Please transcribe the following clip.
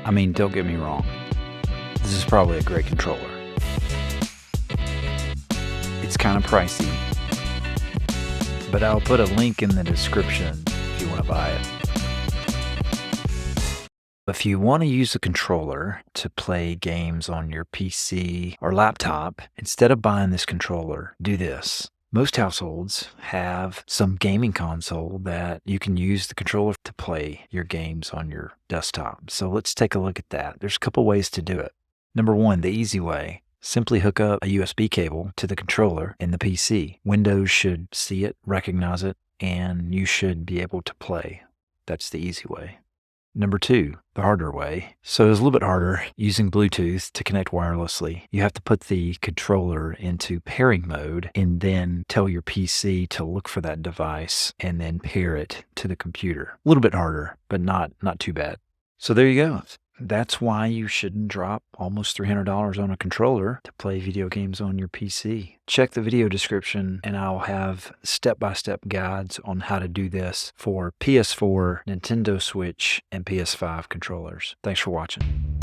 I mean, don't get me wrong. This is probably a great controller. It's kind of pricey, but I'll put a link in the description if you want to buy it. If you want to use a controller to play games on your PC or laptop, instead of buying this controller, do this. Most households have some gaming console that you can use the controller to play your games on your desktop. So let's take a look at that. There's a couple ways to do it. Number one, the easy way. Simply hook up a USB cable to the controller in the PC. Windows should see it, recognize it, and you should be able to play. That's the easy way. Number two, the harder way. So it's a little bit harder using Bluetooth to connect wirelessly. You have to put the controller into pairing mode and then tell your PC to look for that device and then pair it to the computer. A little bit harder, but not too bad. So there you go. That's why you shouldn't drop almost $300 on a controller to play video games on your PC. Check the video description and I'll have step-by-step guides on how to do this for PS4, Nintendo Switch, and PS5 controllers. Thanks for watching.